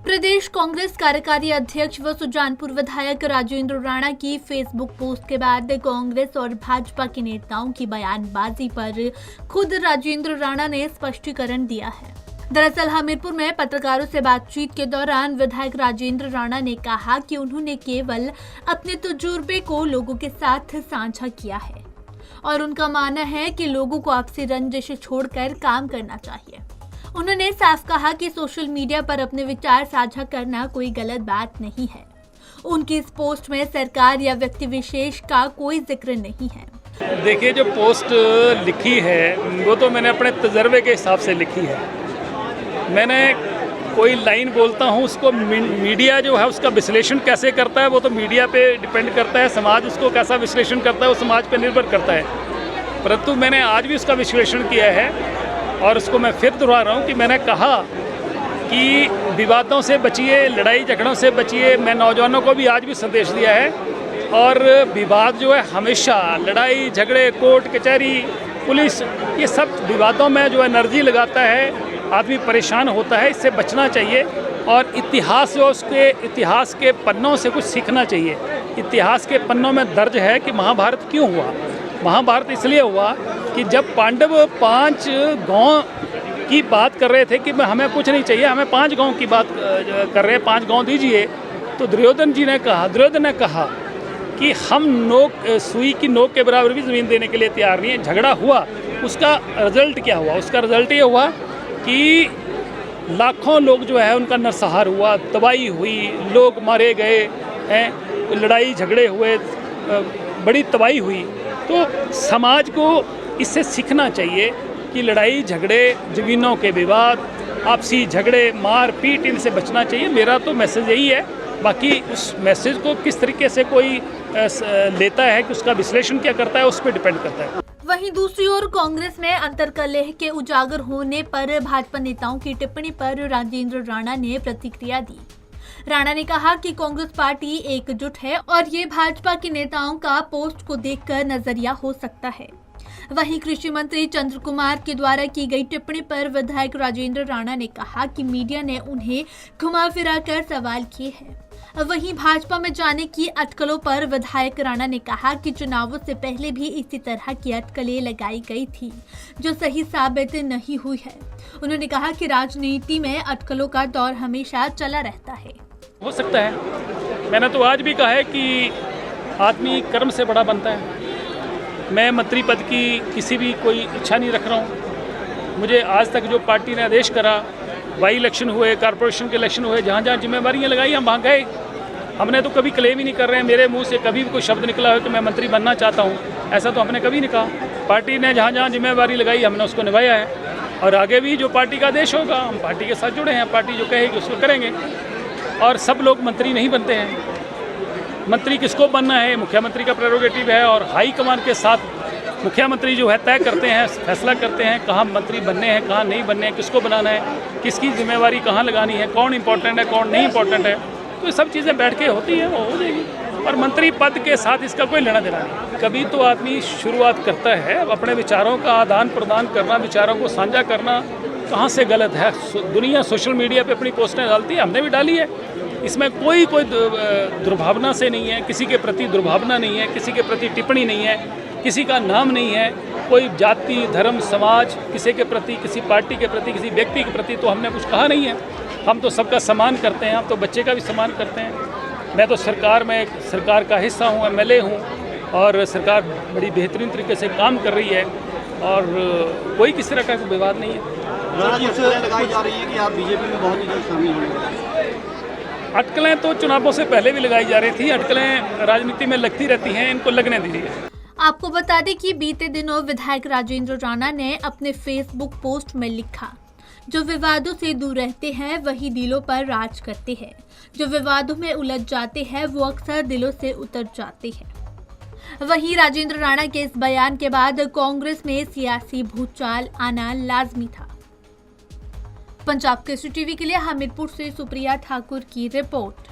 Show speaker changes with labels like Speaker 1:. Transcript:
Speaker 1: प्रदेश कांग्रेस कार्यकारी अध्यक्ष व सुजानपुर विधायक राजेंद्र राणा की फेसबुक पोस्ट के बाद कांग्रेस और भाजपा के नेताओं की बयानबाजी पर खुद राजेंद्र राणा ने स्पष्टीकरण दिया है। दरअसल हमीरपुर में पत्रकारों से बातचीत के दौरान विधायक राजेंद्र राणा ने कहा कि उन्होंने केवल अपने तजुर्बे को लोगों के साथ साझा किया है और उनका मानना है कि लोगों को आपसी रंजिश छोड़कर काम करना चाहिए। उन्होंने साफ कहा कि सोशल मीडिया पर अपने विचार साझा करना कोई गलत बात नहीं है। उनकी इस पोस्ट में सरकार या व्यक्ति विशेष का कोई जिक्र नहीं है।
Speaker 2: देखिए, जो पोस्ट लिखी है वो तो मैंने अपने तजर्बे के हिसाब से लिखी है। मैंने कोई लाइन बोलता हूँ, उसको मीडिया जो है उसका विश्लेषण कैसे करता है वो तो मीडिया पे डिपेंड करता है, समाज उसको कैसा विश्लेषण करता है वो समाज पे निर्भर करता है। परंतु मैंने आज भी उसका विश्लेषण किया है और उसको मैं फिर दोहरा रहा हूँ कि मैंने कहा कि विवादों से बचिए, लड़ाई झगड़ों से बचिए। मैं नौजवानों को भी आज भी संदेश दिया है। और विवाद जो है हमेशा लड़ाई झगड़े, कोर्ट कचहरी, पुलिस, ये सब विवादों में जो एनर्जी लगाता है, आदमी परेशान होता है। इससे बचना चाहिए और इतिहास जो उसके इतिहास के पन्नों से कुछ सीखना चाहिए। इतिहास के पन्नों में दर्ज है कि महाभारत क्यों हुआ। महाभारत इसलिए हुआ कि जब पांडव 5 गांव की बात कर रहे थे कि हमें कुछ नहीं चाहिए, हमें 5 गांव की बात कर रहे हैं, 5 गांव दीजिए, तो दुर्योधन ने कहा कि हम सुई की नोक के बराबर भी ज़मीन देने के लिए तैयार नहीं है। झगड़ा हुआ, उसका रिजल्ट क्या हुआ? उसका रिजल्ट ये हुआ कि लाखों लोग जो है उनका नरसंहार हुआ, तबाही हुई, लोग मारे गए हैं, लड़ाई झगड़े हुए, बड़ी तबाही हुई। तो समाज को इससे सीखना चाहिए कि लड़ाई झगड़े, ज़मीनों के विवाद, आपसी झगड़े, मार पीट, इनसे बचना चाहिए। मेरा तो मैसेज यही है। बाकी उस मैसेज को किस तरीके से कोई लेता है, कि उसका विश्लेषण क्या करता है, उस पर डिपेंड करता है।
Speaker 1: वहीं दूसरी ओर कांग्रेस में अंतर्कलह के उजागर होने पर भाजपा नेताओं की टिप्पणी पर राजेंद्र राणा ने प्रतिक्रिया दी। राणा ने कहा कि कांग्रेस पार्टी एकजुट है और ये भाजपा के नेताओं का पोस्ट को देखकर नजरिया हो सकता है। वहीं कृषि मंत्री चंद्र कुमार के द्वारा की गई टिप्पणी पर विधायक राजेंद्र राणा ने कहा कि मीडिया ने उन्हें घुमा फिरा कर सवाल किए हैं। वहीं भाजपा में जाने की अटकलों पर विधायक राणा ने कहा कि चुनावों से पहले भी इसी तरह की अटकलें लगाई गई थी जो सही साबित नहीं हुई है। उन्होंने कहा कि राजनीति में अटकलों का दौर हमेशा चला रहता है।
Speaker 2: हो सकता है, मैंने तो आज भी कहा है कि आदमी कर्म से बड़ा बनता है। मैं मंत्री पद की किसी भी कोई इच्छा नहीं रख रहा हूँ। मुझे आज तक जो पार्टी ने आदेश करा, वाई इलेक्शन हुए, कॉरपोरेशन के इलेक्शन हुए, जहाँ जहाँ जिम्मेवारियाँ लगाई हम वहाँ गए। हमने तो कभी क्लेम ही नहीं कर रहे हैं, मेरे मुंह से कभी भी कोई शब्द निकला हो कि मैं मंत्री बनना चाहता हूँ, ऐसा तो हमने कभी नहीं कहा। पार्टी ने जहाँ जहाँ जिम्मेवारी लगाई हमने उसको निभाया है और आगे भी जो पार्टी का आदेश होगा हम पार्टी के साथ जुड़े हैं। पार्टी जो कहेगी उसको करेंगे। और सब लोग मंत्री नहीं बनते हैं। मंत्री किसको बनना है मुख्यमंत्री का प्रेरोगेटिव है और हाई कमान के साथ मुख्यमंत्री जो है तय करते हैं, फैसला करते हैं कहाँ मंत्री बनने हैं, कहाँ नहीं बनने हैं, किसको बनाना है, किसकी जिम्मेवारी कहाँ लगानी है, कौन इंपॉर्टेंट है, कौन नहीं इंपॉर्टेंट है। तो ये सब चीज़ें बैठ के होती हैं, वो हो जाएगी। और मंत्री पद के साथ इसका कोई लेना देना नहीं। कभी तो आदमी शुरुआत करता है, अपने विचारों का आदान प्रदान करना, विचारों को साझा करना कहाँ से गलत है। दुनिया सोशल मीडिया पे अपनी पोस्टें डालती है, हमने भी डाली है। इसमें कोई दुर्भावना से नहीं है, किसी के प्रति दुर्भावना नहीं है, किसी के प्रति टिप्पणी नहीं है, किसी का नाम नहीं है, कोई जाति, धर्म, समाज, किसी के प्रति, किसी पार्टी के प्रति, किसी व्यक्ति के प्रति तो हमने कुछ कहा नहीं है। हम तो सबका सम्मान करते हैं, हम तो बच्चे का भी सम्मान करते हैं। मैं तो सरकार का हिस्सा हूँ, MLA हूँ और सरकार बड़ी बेहतरीन तरीके से काम कर रही है और कोई किसी तरह का कोई विवाद नहीं है।
Speaker 3: लगाई जा रही है कि आप बीजेपी में बहुत ही जल्द शामिल होंगे।
Speaker 2: अटकलें तो चुनावों से पहले भी लगाई जा रही थी। अटकलें राजनीति में लगती रहती हैं, इनको लगने दीजिए।
Speaker 1: आपको बता दें कि बीते दिनों विधायक राजेंद्र राणा ने अपने फेसबुक पोस्ट में लिखा, जो विवादों से दूर रहते हैं वही दिलों पर राज करते हैं, जो विवादों में उलझ जाते हैं वो अक्सर दिलों से उतर जाते हैं। वहीं राजेंद्र राणा के इस बयान के बाद कांग्रेस में सियासी भूचाल आना लाजमी था। पंजाब केसरी टीवी के लिए हमीरपुर से सुप्रिया ठाकुर की रिपोर्ट।